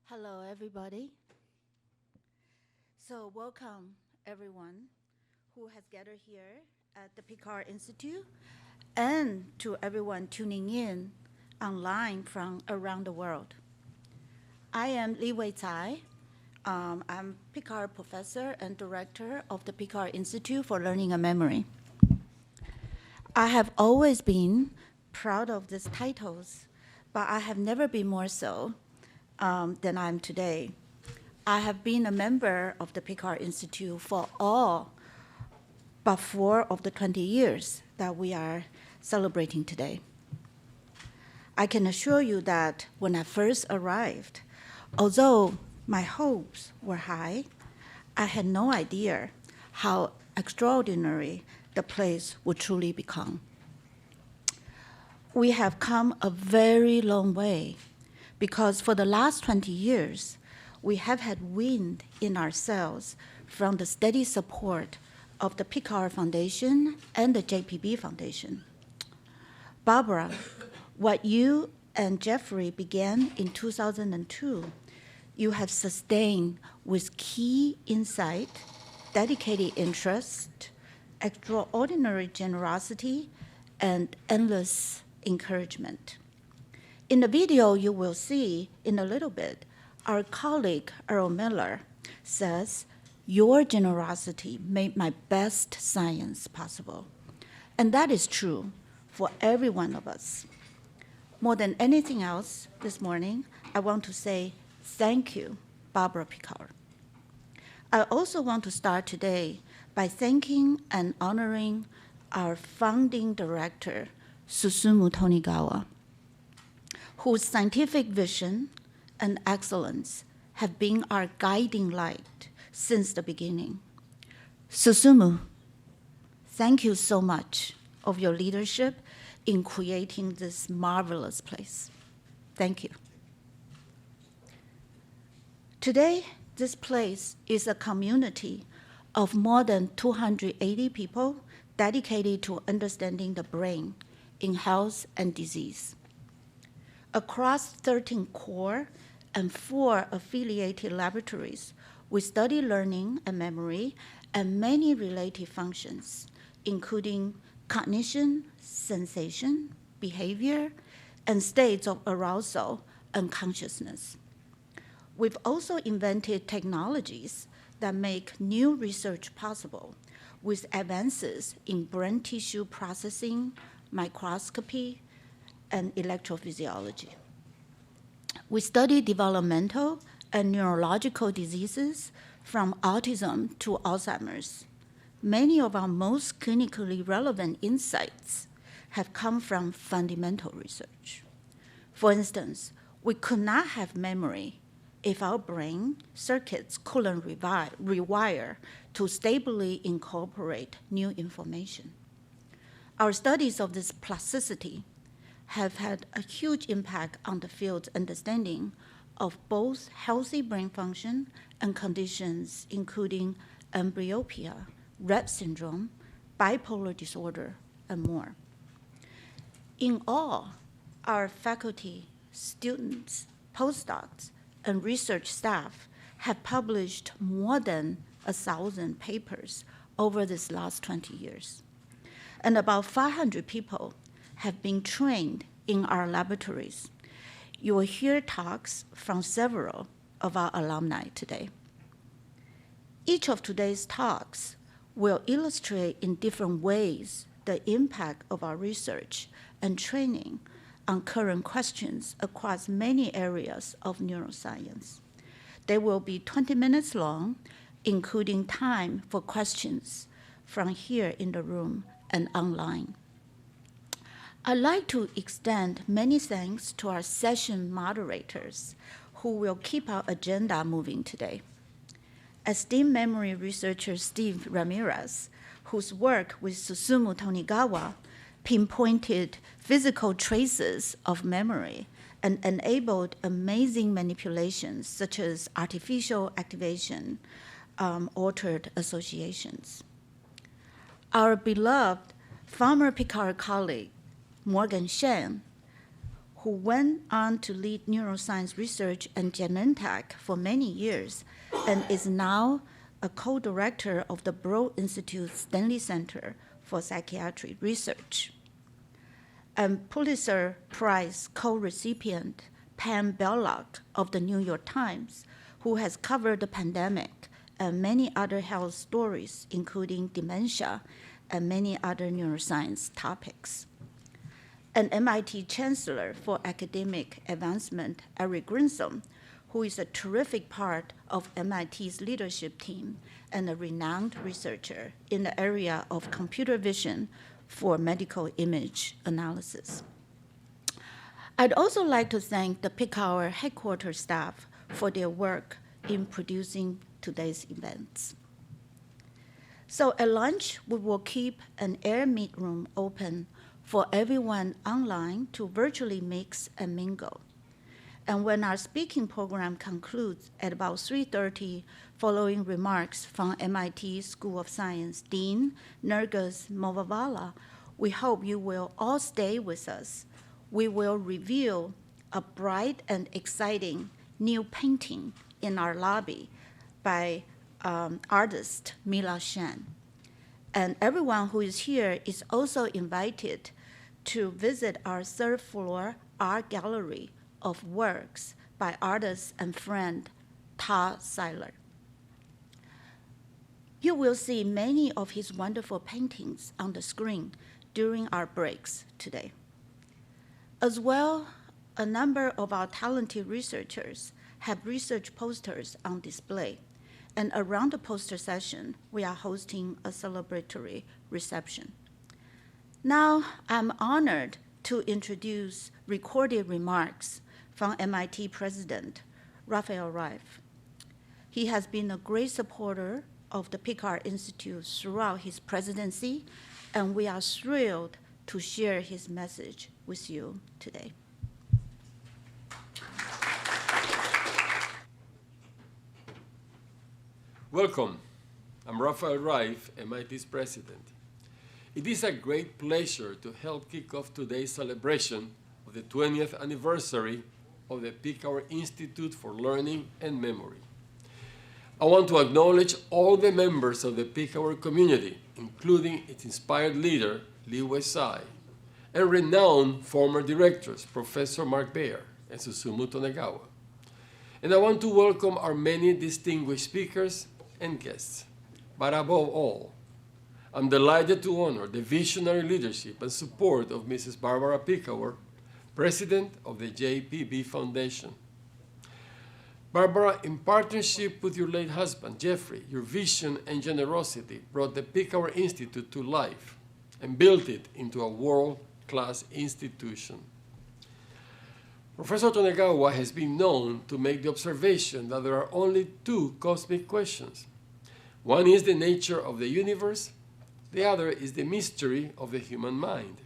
Hello, everybody. So welcome, everyone who has gathered here at the Picower Institute, and to everyone tuning in online from around the world. I am Li-Huei Tsai. I'm Picower Professor and Director of the Picower Institute for Learning and Memory. I have always been proud of these titles, but I have never been more so than I am today. I have been a member of the Picower Institute for all but 4 of the 20 years that we are celebrating today. I can assure you that when I first arrived, although my hopes were high, I had no idea how extraordinary the place would truly become. We have come a very long way because for the last 20 years, we have had wind in our sails from the steady support of the Picower Foundation and the JPB Foundation. Barbara, what you and Jeffrey began in 2002, you have sustained with key insight, dedicated interest, extraordinary generosity, and endless encouragement. In the video you will see in a little bit, our colleague Earl Miller says, "Your generosity made my best science possible." And that is true for every one of us. More than anything else this morning, I want to say thank you, Barbara Picower. I also want to start today by thanking and honoring our founding director, Susumu Tonigawa, whose scientific vision and excellence have been our guiding light since the beginning. Susumu, thank you so much of your leadership in creating this marvelous place. Thank you. Today, this place is a community of more than 280 people dedicated to understanding the brain in health and disease. Across 13 core and 4 affiliated laboratories, we study learning and memory and many related functions, including cognition, sensation, behavior, and states of arousal and consciousness. We've also invented technologies that make new research possible with advances in brain tissue processing, microscopy, and electrophysiology. We study developmental and neurological diseases from autism to Alzheimer's. Many of our most clinically relevant insights have come from fundamental research. For instance, we could not have memory if our brain circuits couldn't rewire to stably incorporate new information. Our studies of this plasticity have had a huge impact on the field's understanding of both healthy brain function and conditions including amblyopia, Rett syndrome, bipolar disorder, and more. In all, our faculty, students, postdocs, and research staff have published more than 1,000 papers over this last 20 years. And about 500 people have been trained in our laboratories. You will hear talks from several of our alumni today. Each of today's talks will illustrate in different ways the impact of our research and training on current questions across many areas of neuroscience. They will be 20 minutes long, including time for questions from here in the room and online. I'd like to extend many thanks to our session moderators who will keep our agenda moving today. Esteemed memory researcher Steve Ramirez, whose work with Susumu Tonigawa pinpointed physical traces of memory and enabled amazing manipulations such as artificial activation, altered associations. Our beloved former Picower colleague, Morgan Shen, who went on to lead neuroscience research and Genentech for many years and is now a co-director of the Picower Institute Stanley Center for Psychiatry Research. And Pulitzer Prize co-recipient Pam Belloc of the New York Times, who has covered the pandemic and many other health stories, including dementia and many other neuroscience topics. And MIT Chancellor for Academic Advancement, Eric Grinson, who is a terrific part of MIT's leadership team and a renowned researcher in the area of computer vision for medical image analysis. I'd also like to thank the Picower headquarters staff for their work in producing today's events. So at lunch, we will keep an air meet room open for everyone online to virtually mix and mingle. And when our speaking program concludes at about 3:30, following remarks from MIT School of Science Dean Nergis Movavala, we hope you will all stay with us. We will reveal a bright and exciting new painting in our lobby by artist Mila Shen. And everyone who is here is also invited to visit our third floor art gallery of works by artist and friend Ta Seiler. You will see many of his wonderful paintings on the screen during our breaks today. As well, a number of our talented researchers have research posters on display. And around the poster session, we are hosting a celebratory reception. Now, I'm honored to introduce recorded remarks from MIT President Rafael Reif. He has been a great supporter of the Picower Institute throughout his presidency, and we are thrilled to share his message with you today. Welcome. I'm Rafael Reif, MIT's president. It is a great pleasure to help kick off today's celebration of the 20th anniversary of the Picower Institute for Learning and Memory. I want to acknowledge all the members of the Picower community, including its inspired leader, Li-Huei Tsai, and renowned former directors, Professor Mark Baer and Susumu Tonigawa. And I want to welcome our many distinguished speakers and guests. But above all, I'm delighted to honor the visionary leadership and support of Mrs. Barbara Picower, President of the JPB Foundation. Barbara, in partnership with your late husband, Jeffrey, your vision and generosity brought the Picower Institute to life and built it into a world-class institution. Professor Tonigawa has been known to make the observation that there are only two cosmic questions. One is the nature of the universe, the other is the mystery of the human mind.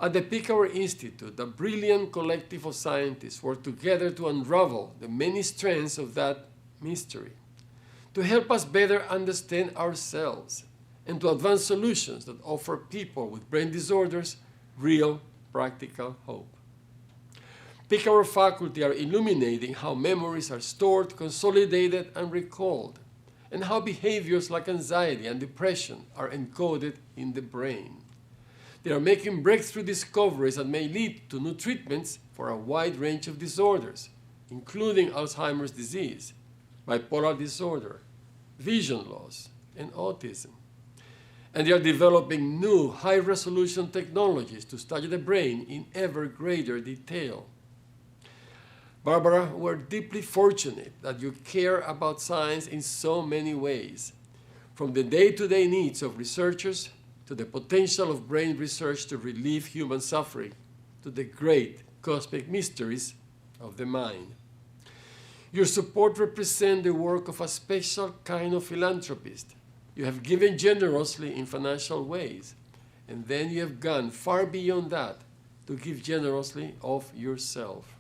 At the Picower Institute, a brilliant collective of scientists work together to unravel the many strands of that mystery, to help us better understand ourselves, and to advance solutions that offer people with brain disorders real, practical hope. Picower faculty are illuminating how memories are stored, consolidated, and recalled, and how behaviors like anxiety and depression are encoded in the brain. They are making breakthrough discoveries that may lead to new treatments for a wide range of disorders, including Alzheimer's disease, bipolar disorder, vision loss, and autism. And they are developing new high-resolution technologies to study the brain in ever greater detail. Barbara, we're deeply fortunate that you care about science in so many ways, from the day-to-day needs of researchers to the potential of brain research to relieve human suffering, to the great cosmic mysteries of the mind. Your support represents the work of a special kind of philanthropist. You have given generously in financial ways, and then you have gone far beyond that to give generously of yourself.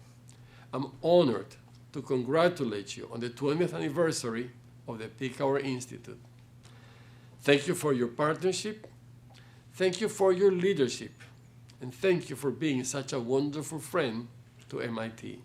I'm honored to congratulate you on the 20th anniversary of the Picower Institute. Thank you for your partnership. Thank you for your leadership. And thank you for being such a wonderful friend to MIT.